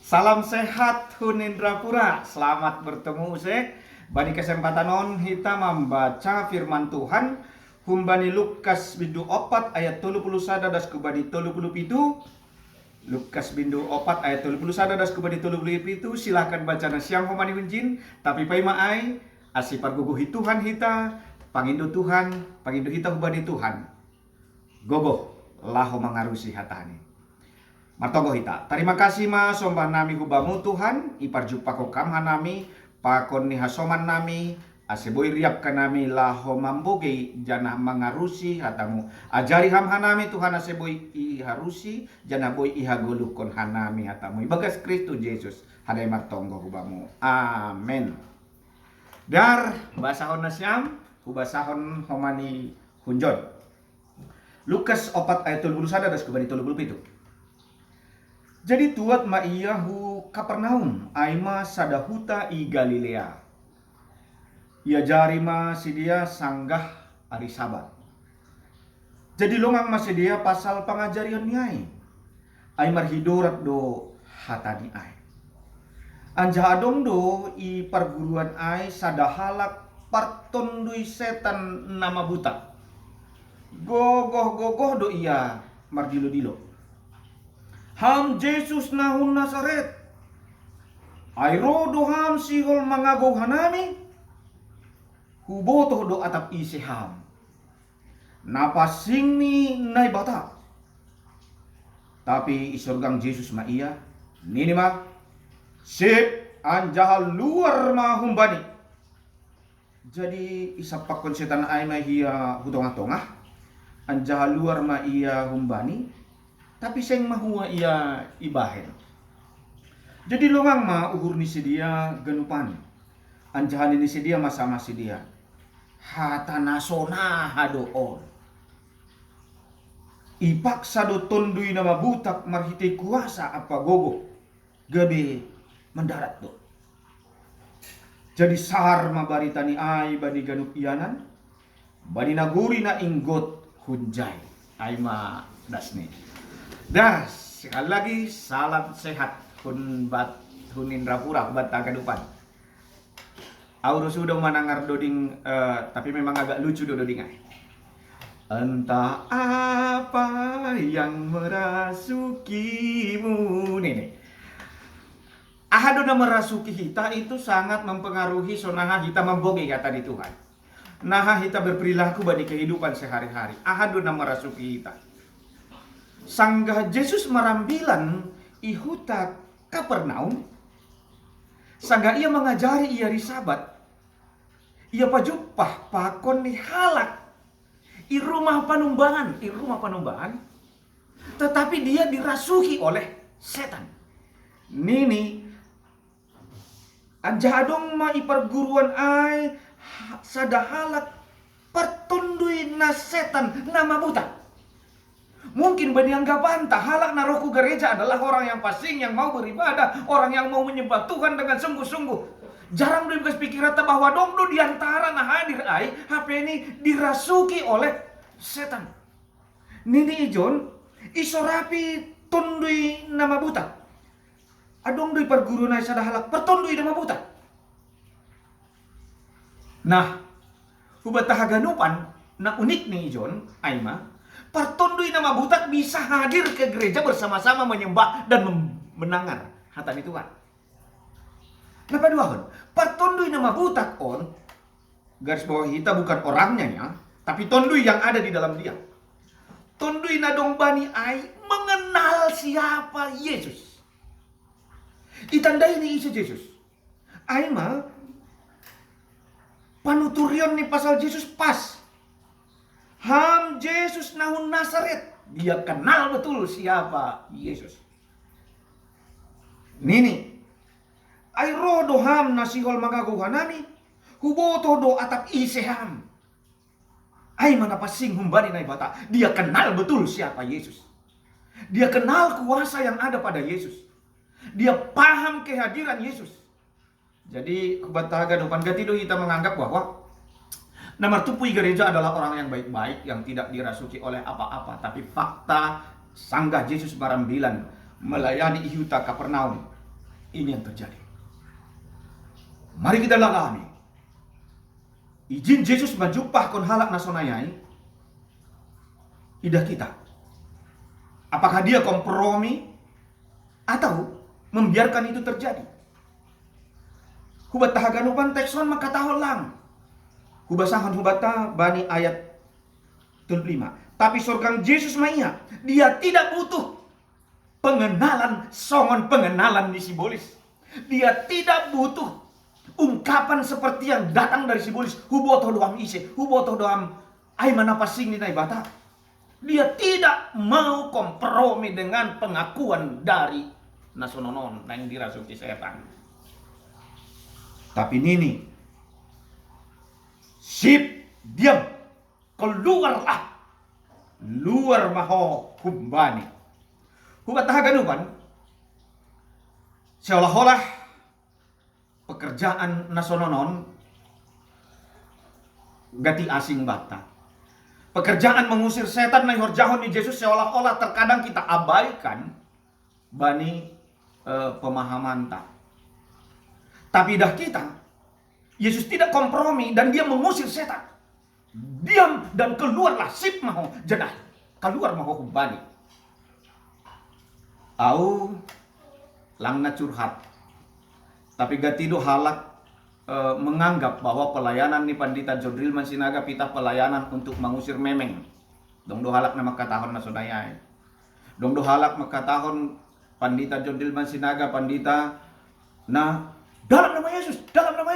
Salam sehat Hunindrapura. Selamat bertemu bani kesempatan on kita membaca firman Tuhan humbani Lukas bindu 4 ayat 31 das kubadi 37. Lukas bindu 4 ayat 31 das kubadi 37. Silakan baca na siang humani hunjin tapi pai maai asipar guguhi Tuhan hita pangindo Tuhan pangindo hita hubani Tuhan gogoh laho mangarusi hatani. Martogo hita. Terima kasih ma sombah nami hubamu Tuhan. Iparjupa kokam hanami. Pakon ni hasoman nami. Aseboy riap kanami laho mamboge. Janah mangarusi hatamu. Ajari ham hanami Tuhan aseboy iharusi. Janah boy ihagolukon hanami hatamu. Ibagas Kristus Yesus. Hadai martonggo hubamu. Amen. Dar basahon nasyam. Hubasahon homani hunjon. Lukas 4 ayat 31 das kubani 37. Jadi tuat ma iyahu Kapernaum aima sadahuta i Galilea. Ia jari ma sidia sanggah hari Sabat. Jadi longang ma sidia pasal pangajarian niai. Ai marhidorat do hatani ai. Anja adong do i perguruan ai sadahalak partondui setan nama buta. Gogoh do ia mardilo-dilo. Ham Jesus nahun Nazaret. Airo do ham sihol mangagaw hanami. Huboto do atap isi ham. Napasing ni naibata. Tapi isurgang Jesus ma iya. Nini ma. Sip anjahal luar ma humbani. Jadi isapakon setan ay ma hiya hutong-atongah. Anjahal luar ma iya humbani. Tapi seng mahuwa ia ibahen. Jadi longang ma uhur ni si dia genupan. Anjahan ni si dia masama si dia. Hata nasona hadoon. Ipaksa do tondui nama butak marhiti kuasa apa gogo. Gabi mendarat do. Jadi sahar mabarita ni ay bani ganup iyanan. Bani naguri na inggot hunjay. Ay ma dasni. Dah, sekali lagi salam sehat Hunindrapura bat tagadupan. Auro sudah manangar doding tapi memang agak lucu doding ay. Entah apa yang merasukimu nih. Ahado na merasuki hita itu sangat mempengaruhi sonaha hita memboge kata di Tuhan. Nah hita berperilaku bagi kehidupan sehari-hari. Ahado na merasuki hita. Sanggah Yesus marambilan ihuta Kapernaum. Sanggah ia mengajari ia di Sabat. Ia pajupah pakon ni halak. I rumah panumbangan. Tetapi dia dirasuki oleh setan. Nini. Anjadong ma iperguruan ai sadahalak pertundui na setan nama buta. Mungkin berdianggap bantah halak naroku gereja adalah orang yang pasing, yang mau beribadah, orang yang mau menyembah Tuhan dengan sungguh-sungguh. Jarang diberi pikiran bahwa dongdo diantara nah hadir ai, HP ini dirasuki oleh setan. Nini ijon, isorapi tundui nama buta. Adong dui perguruan ai sadahalak pertundui nama buta. Nah, hubataha ganupan na unik nih ijon, aima. Pertundui nama butak bisa hadir ke gereja bersama-sama menyembah dan mendengar hatani Tuhan. Napa duahon? Pertundui nama butak on garis bawah kita bukan orangnya ya, tapi tondui yang ada di dalam dia. Tondui nadong bani ai mengenal siapa Yesus. Itandai ni Isa Yesus. Ai mah panuturion ni pasal Yesus pas. Ham Yesus nahun Nazaret. Dia kenal betul siapa Yesus. Nini. Airo do ham nasihol magago hanami. Huboto do atap iseham. Ay manapasing humbani na ibata. Dia kenal betul siapa Yesus. Dia kenal kuasa yang ada pada Yesus. Dia paham kehadiran Yesus. Jadi kebatagan upan gatido kita menganggap bahwa nomor tupui gereja adalah orang yang baik-baik yang tidak dirasuki oleh apa-apa. Tapi fakta sanggah Yesus barambilan melayani ihuta Kapernaum. Ini yang terjadi. Mari kita lalami. Izin Yesus menjumpah kon halak nasonayai. Ida kita. Apakah dia kompromi atau membiarkan itu terjadi? Hubat tahaganupan tekson maka tahol lang. Hubasahan hubata bani ayat 5. Tapi sorgang Yesus maya, dia tidak butuh pengenalan, songon pengenalan di simbolis. Dia tidak butuh ungkapan seperti yang datang dari simbolis. Huboto doam ise, huboto doam ay manapasing ni naibata. Dia tidak mau kompromi dengan pengakuan dari nasononon yang dirasuki setan. Tapi nini, sip, diam, keluarlah, luar maho humbani. Hubat tahaganupan, seolah-olah pekerjaan nasononon gati asing bata. Pekerjaan mengusir setan na horjahon di Yesus seolah-olah terkadang kita abaikan bani pemahaman tak. Tapi dah kita, Yesus tidak kompromi dan dia mengusir setan. Diam dan keluarlah sip maho jenah. Keluar maho humbani. Au langna curhat. Tapi gatido halak menganggap bahwa pelayanan ni Pandita John Rilman Sinaga pita pelayanan untuk mengusir memeng. Dong do halak na makatahon na sodayay. Dong do halak makatahon Pandita John Rilman Sinaga pandita na dalam nama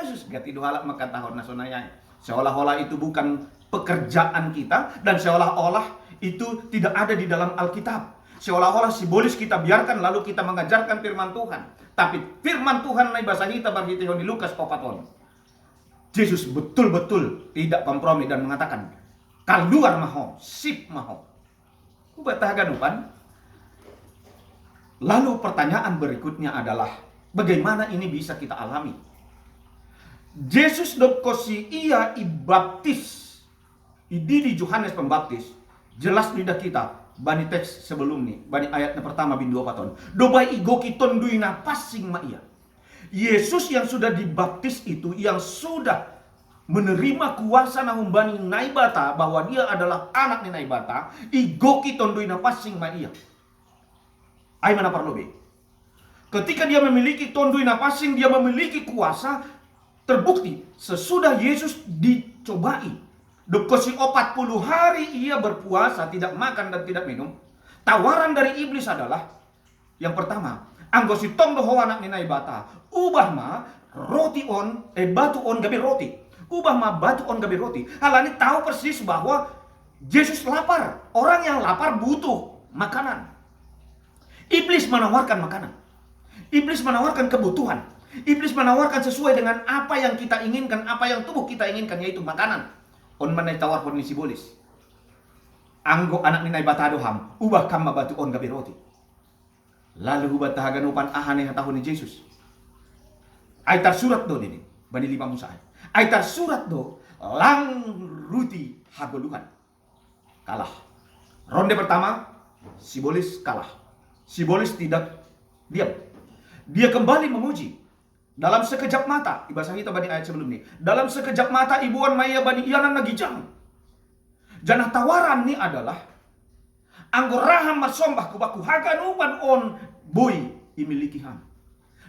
Yesus. Gatido halak makatahon na sodayay. Seolah-olah itu bukan pekerjaan kita dan seolah-olah itu tidak ada di dalam Alkitab. Seolah-olah simbolis kita biarkan lalu kita mengajarkan firman Tuhan. Tapi firman Tuhan na bahasa kita berhitihon di Lukas 4. Yesus betul-betul tidak kompromi dan mengatakan, keluar maho, sip maho. Ubatahagan. Lalu pertanyaan berikutnya adalah, bagaimana ini bisa kita alami? Yesus dokosi ia ibaptis. Idi di Yohanes Pembaptis. Jelas lidah kita. Bani teks sebelum nih, bani ayat pertama bin 2 paton. Dobai igo kiton duina passing ma iya. Yesus yang sudah dibaptis itu, yang sudah menerima kuasa nahum bani naibata, bahwa dia adalah anak ni naibata, igo kiton duina passing ma iya. Ay mana parlobe. Ketika dia memiliki tonduina passing, dia memiliki kuasa, terbukti sesudah Yesus dicobai. Dokosi 40 hari ia berpuasa, tidak makan dan tidak minum. Tawaran dari iblis adalah, yang pertama, anggosi tong doho anak ni naibata, ubah ma roti on, batu on gabi roti. Ubah ma batu on gabi roti. Halani tahu persis bahwa Yesus lapar. Orang yang lapar butuh makanan. Iblis menawarkan makanan. Iblis menawarkan kebutuhan. Iblis menawarkan sesuai dengan apa yang kita inginkan, apa yang tubuh kita inginkan, yaitu makanan. On manay tawar pon ni sibolis. Anggo anak ni naibata doham, ubah kam batu on gabi roti. Lalu hubat tahaganupan ahane hatahon ni Jesus. Ay tersurat do dini, bani 5 musahay. Ay tersurat do lang ruti hagoluhan. Kalah. Ronde pertama, sibolis kalah. Sibolis tidak diam. Dia kembali memuji. Dalam sekejap mata, bahasa kita bani ayat sebelum ini. Dalam sekejap mata ibuan maya bani iyanan nagijang. Janah tawaran ini adalah anggoraham masombah kubaku haganupan on boy imiliki ham.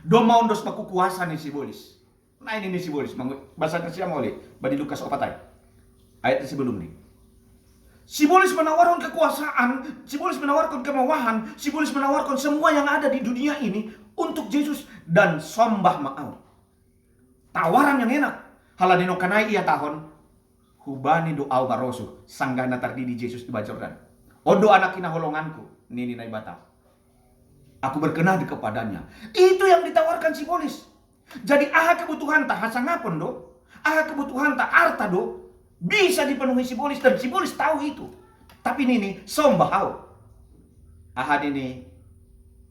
Domaon dos baku kuasa ni sibolis. Nah ini sibolis. Bahasa siya mo bani Lukas 4 ayat sebelum ini. Sibolis menawarkan kekuasaan, sibolis menawarkan kemewahan, sibolis menawarkan semua yang ada di dunia ini untuk Yesus dan sombah ma'au. Tawaran yang enak. Haladino kanai ia tahon, hubani do'au barosu, sanggana tardidi Yesus di Jordan. Odo anak kinaholonganku, nini naibata. Aku berkenan kepadanya. Itu yang ditawarkan sibolis. Jadi aha kebutuhan tak hasangapon do, aha kebutuhan tak arta do, bisa dipenuhi sibolis dan sibolis tahu itu. Tapi nini sombah au. Aha ini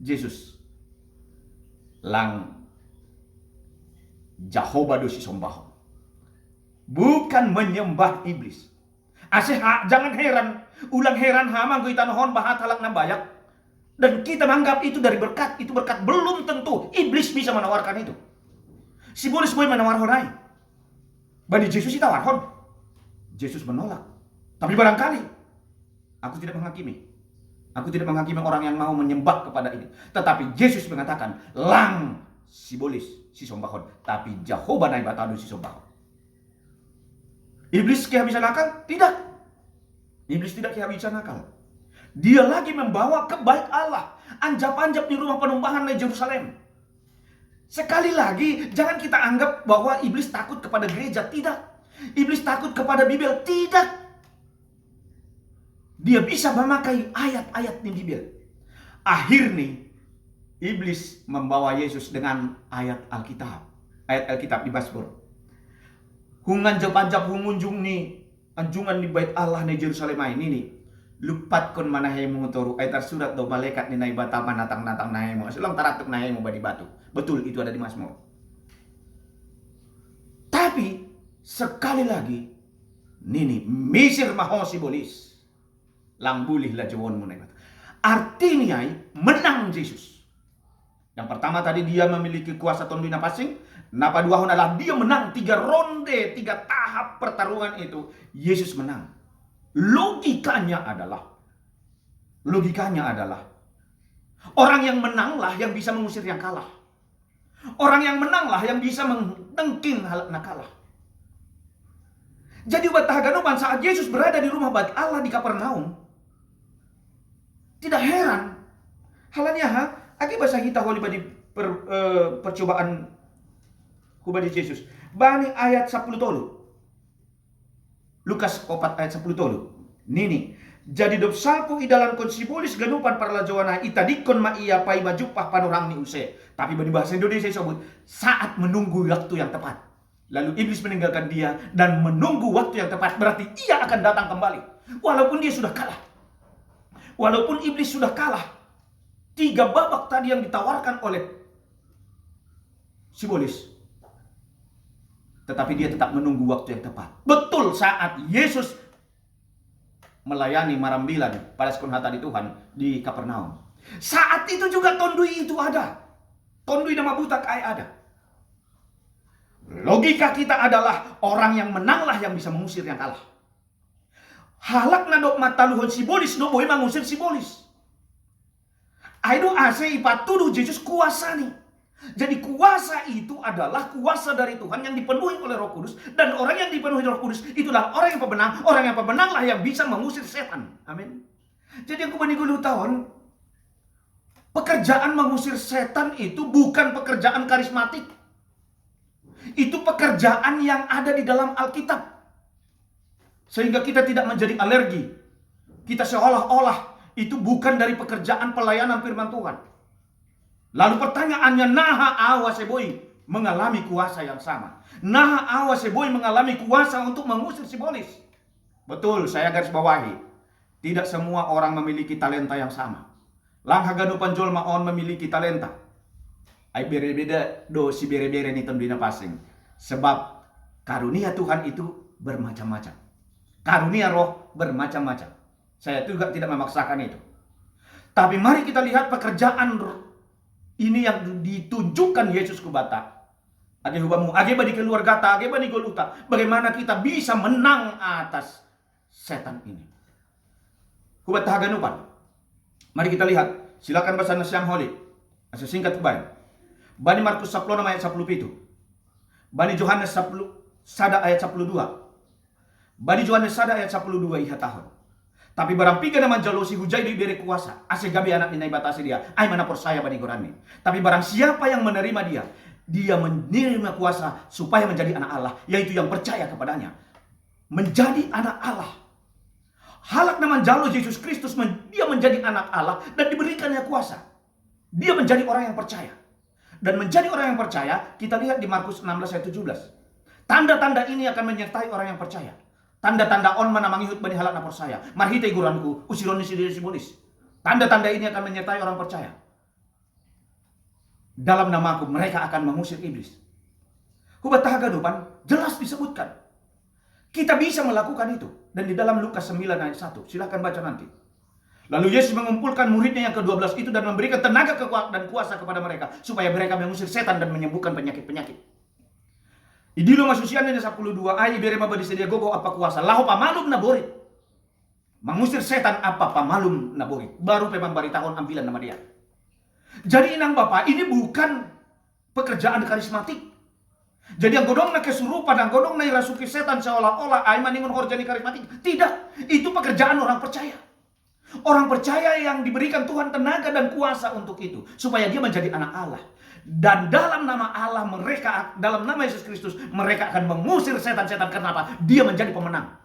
Yesus lang Jehovah dosi sombah. Bukan menyembah iblis. Asih jangan heran, ulang heran hamang kuitan hon bahat halak na bayak. Dan kita menganggap itu dari berkat, itu berkat. Belum tentu iblis bisa menawarkan itu. Si bolis boleh menawar honai. Bani Yesus itu tawarkan. Yesus menolak. Tapi barangkali aku tidak menghakimi. Aku tidak menghakimi orang yang mau menyembah kepada ini. Tetapi Yesus mengatakan, lang si bolis si sombahon. Tapi Jehovah naik batadu si sombahon. Iblis kehabisan akal? Tidak. Iblis tidak kehabisan akal. Dia lagi membawa kebaikan Allah. Anjap-anjap di rumah penumpangan di Yerusalem. Sekali lagi, jangan kita anggap bahwa iblis takut kepada gereja. Tidak. Iblis takut kepada Bible. Tidak. Dia bisa memakai ayat-ayat di Bible. Akhirnya, iblis membawa Yesus dengan ayat Alkitab. Ayat Alkitab di Mazmur. Hungan jap-anjap hungunjung ni anjungan di bait Allah di Yerusalem ini nih. Lupat kon manahemu toru ay tersurat do malaikat ni naibata manatang-natang nahemu. Sulang taratuk nahemu badi batu. Betul, itu ada di Mazmur. Tapi sekali lagi nini misir mahosi bolis. Lang bulih la jawon mo na. Artinya menang Yesus. Yang pertama tadi dia memiliki kuasa tondu napasing. Napa dua adalah dia menang 3 ronde, 3 tahap pertarungan itu. Yesus menang. Logikanya adalah orang yang menanglah yang bisa mengusir yang kalah. Orang yang menanglah yang bisa mendengking hal nak kalah. Jadi batahaganuban saat Yesus berada di rumah bait Allah di Kapernaum, tidak heran halanya akibat kita holi badi percobaan kubadi Yesus. Bani ayat 10 tolu. Lukas 4 ayat 10 tolu. Nini. Jadi dop salpu idalan kon sibolis ganupan parla jawana itadikon ma iya pai majupah panurang ni use. Tapi bani bahasa Indonesia disebut saat menunggu waktu yang tepat. Lalu iblis meninggalkan dia dan menunggu waktu yang tepat. Berarti ia akan datang kembali. Walaupun dia sudah kalah. Walaupun iblis sudah kalah. 3 babak tadi yang ditawarkan oleh sibolis. Tetapi dia tetap menunggu waktu yang tepat. Betul saat Yesus melayani marambilan pada sekun hata di Tuhan di Kapernaum. Saat itu juga tondui itu ada. Tondui nama butak ay ada. Logika kita adalah orang yang menanglah yang bisa mengusir yang kalah. Halak na dok mataluhon sibolis no boy mengusir sibolis. Aido ase ipatuduh Yesus kuasa nih. Jadi kuasa itu adalah kuasa dari Tuhan yang dipenuhi oleh Roh Kudus. Dan orang yang dipenuhi Roh Kudus itulah orang yang pemenang. Orang yang pemenanglah yang bisa mengusir setan. Amin. Jadi aku menigulu tahun, pekerjaan mengusir setan itu bukan pekerjaan karismatik. Itu pekerjaan yang ada di dalam Alkitab. Sehingga kita tidak menjadi alergi. Kita seolah-olah itu bukan dari pekerjaan pelayanan firman Tuhan. Lalu pertanyaannya, naha awa seboy mengalami kuasa yang sama. Naha awa seboy mengalami kuasa untuk mengusir sibolis. Betul, saya garis bawahi. Tidak semua orang memiliki talenta yang sama. Lang haganu panjol maon memiliki talenta. Ay bere-beda do si bere-bere ni tondina pasing. Sebab karunia Tuhan itu bermacam-macam. Karunia roh bermacam-macam. Saya juga tidak memaksakan itu. Tapi mari kita lihat pekerjaan ini yang ditunjukkan Yesus ke bata. Age hubamu, age badi keluarga ta, age badi goluta. Bagaimana kita bisa menang atas setan ini. Hubat haganupan. Mari kita lihat. Silakan baca Nasyang Holi. Asa singkat kebayan. Bani Markus 10 ayat 17. Bani Yohanes 10 sada ayat 12. Bani Yohanes sada ayat 12 iha tahun. Tapi barang piga naman jalosi hujay diberi kuasa. Ase gabi anak inay batasi dia. Ay mana persaya bani gorani. Tapi barang siapa yang menerima dia. Dia menerima kuasa supaya menjadi anak Allah. Yaitu yang percaya kepadanya. Menjadi anak Allah. Halak naman jalo Yesus Kristus. Dia menjadi anak Allah. Dan diberikannya kuasa. Dia menjadi orang yang percaya. Dan menjadi orang yang percaya. Kita lihat di Markus 16 ayat 17. Tanda-tanda ini akan menyertai orang yang percaya. Tanda-tanda on mana mangihut bani halak na persaya. Marhitay guranku, usiron ni sibolis. Tanda-tanda ini akan menyertai orang percaya. Dalam namaku mereka akan mengusir iblis. Hubat tahagadupan jelas disebutkan. Kita bisa melakukan itu. Dan di dalam Lukas 9 ayat 1. Silakan baca nanti. Lalu Yesus mengumpulkan muridnya yang ke-12 itu dan memberikan tenaga dan kuasa kepada mereka supaya mereka mengusir setan dan menyembuhkan penyakit-penyakit. Idilo masusian na 12 ay ibere mabadi dia gogo apa kuasa laho pamalum na borit. Mengusir setan apa pamalum na borit. Baru memang bari tahun ambilan nama dia. Jadi inang Bapak, ini bukan pekerjaan karismatik. Jadi ang godong na kesurupan, ang godong na irasuki setan seolah-olah ay maningon horjani karismatik. Tidak, itu pekerjaan orang percaya. Orang percaya yang diberikan Tuhan tenaga dan kuasa untuk itu. Supaya dia menjadi anak Allah. Dan dalam nama Allah mereka, dalam nama Yesus Kristus, mereka akan mengusir setan-setan. Kenapa? Dia menjadi pemenang.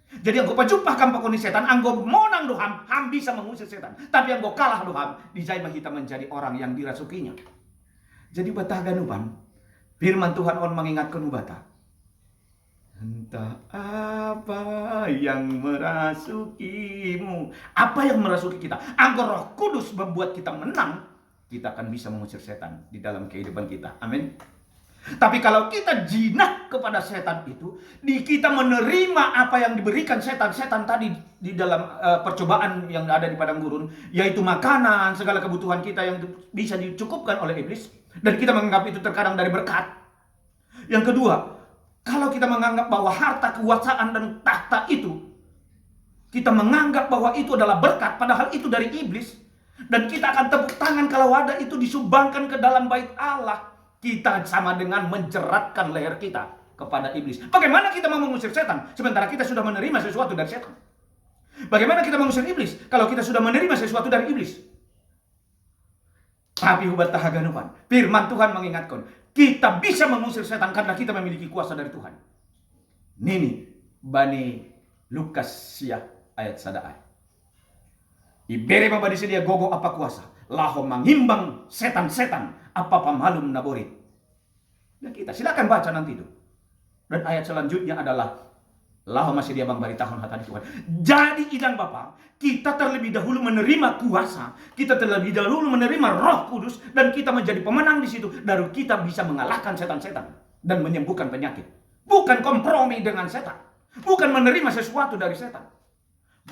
Jadi anggo pajumpahkan pakoni setan, anggo monang doham, ham bisa mengusir setan. Tapi anggo kalah doham, dijai kita menjadi orang yang dirasukinya. Jadi batah ganupan, firman Tuhan on mengingatkan ubata. Entah apa yang merasukimu. Apa yang merasuki kita? Anggo Roh Kudus membuat kita menang, kita akan bisa mengusir setan di dalam kehidupan kita. Amin. Tapi kalau kita jinak kepada setan itu, kita menerima apa yang diberikan setan-setan tadi di dalam percobaan yang ada di padang gurun, yaitu makanan, segala kebutuhan kita yang bisa dicukupkan oleh iblis, dan kita menganggap itu terkadang dari berkat. Yang kedua, kalau kita menganggap bahwa harta, kekuasaan, dan tahta itu, kita menganggap bahwa itu adalah berkat, padahal itu dari iblis, dan kita akan tepuk tangan kalau ada itu disumbangkan ke dalam bait Allah, kita sama dengan menjeratkan leher kita kepada iblis. Bagaimana kita mau mengusir setan, sementara kita sudah menerima sesuatu dari setan? Bagaimana kita mengusir iblis, kalau kita sudah menerima sesuatu dari iblis? Tapi hubat tahaganupan, firman Tuhan mengingatkan, kita bisa mengusir setan karena kita memiliki kuasa dari Tuhan. Nini bani Lukas sia ayat sadai. Ibere mabadi sedia gogo apa kuasa, laho mengimbang setan-setan apa pamalum naborit. Dan kita silakan baca nanti itu. Dan ayat selanjutnya adalah laho masih dia bang bari tahun hatani Tuhan. Jadi idang Bapak, kita terlebih dahulu menerima kuasa, kita terlebih dahulu menerima Roh Kudus, dan kita menjadi pemenang di situ. Baru kita bisa mengalahkan setan-setan dan menyembuhkan penyakit. Bukan kompromi dengan setan, bukan menerima sesuatu dari setan,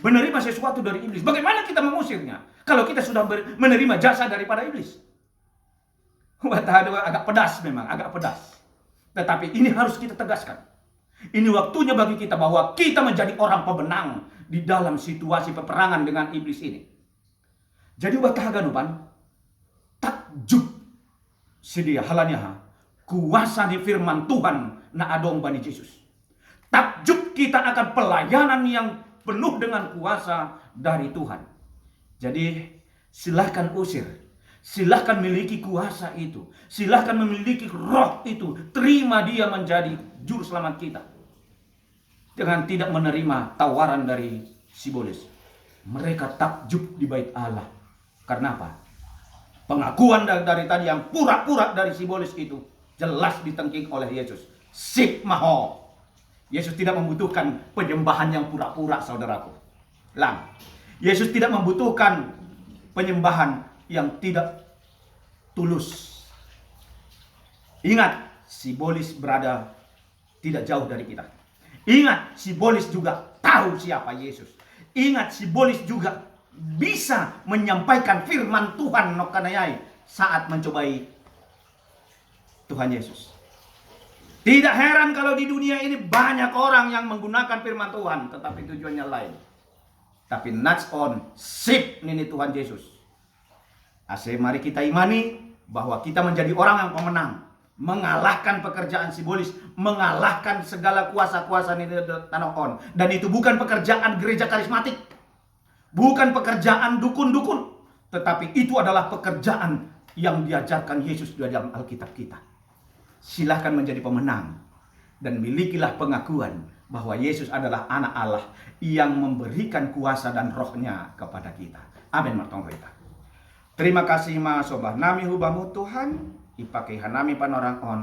menerima sesuatu dari iblis. Bagaimana kita mengusirnya kalau kita sudah menerima jasa daripada iblis? Agak pedas memang, agak pedas. Tetapi ini harus kita tegaskan. Ini waktunya bagi kita bahwa kita menjadi orang pemenang di dalam situasi peperangan dengan iblis ini. Jadi watahaganupan takjub sedia halanya kuasa di firman Tuhan na adong bani Yesus. Takjub kita akan pelayanan yang penuh dengan kuasa dari Tuhan. Jadi silahkan usir, silahkan miliki kuasa itu, silahkan memiliki roh itu, terima dia menjadi juru selamat kita. Dengan tidak menerima tawaran dari Sibolis, mereka takjub di bait Allah. Karena apa? Pengakuan dari tadi yang pura-pura dari Sibolis itu jelas ditengking oleh Yesus. Sip maho. Yesus tidak membutuhkan penyembahan yang pura-pura, saudaraku. Lang. Yesus tidak membutuhkan penyembahan yang tidak tulus. Ingat, Sibolis berada tidak jauh dari kita. Ingat, Sibolis juga tahu siapa Yesus. Ingat, Sibolis juga bisa menyampaikan firman Tuhan nokanayai saat mencobai Tuhan Yesus. Tidak heran kalau di dunia ini banyak orang yang menggunakan firman Tuhan, tetapi tujuannya lain. Tapi nats on, sip nini Tuhan Yesus. Mari kita imani bahwa kita menjadi orang yang pemenang, mengalahkan pekerjaan Sibolis, mengalahkan segala kuasa-kuasa ini tanah on. Dan itu bukan pekerjaan gereja karismatik, bukan pekerjaan dukun-dukun, tetapi itu adalah pekerjaan yang diajarkan Yesus di dalam Alkitab kita. Silahkan menjadi pemenang dan milikilah pengakuan bahwa Yesus adalah anak Allah yang memberikan kuasa dan rohnya kepada kita. Amin martong kita. Terima kasih ma sobah nami hubamu Tuhan. Ipakai hanami panorang on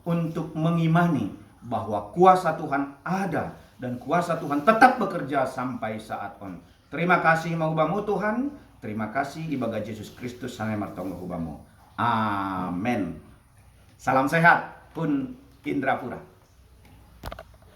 untuk mengimani bahwa kuasa Tuhan ada dan kuasa Tuhan tetap bekerja sampai saat on. Terima kasih mahubamu Tuhan. Terima kasih ibaga Yesus Kristus sangai martong mahubamu. Amin. Salam sehat pun Indrapura.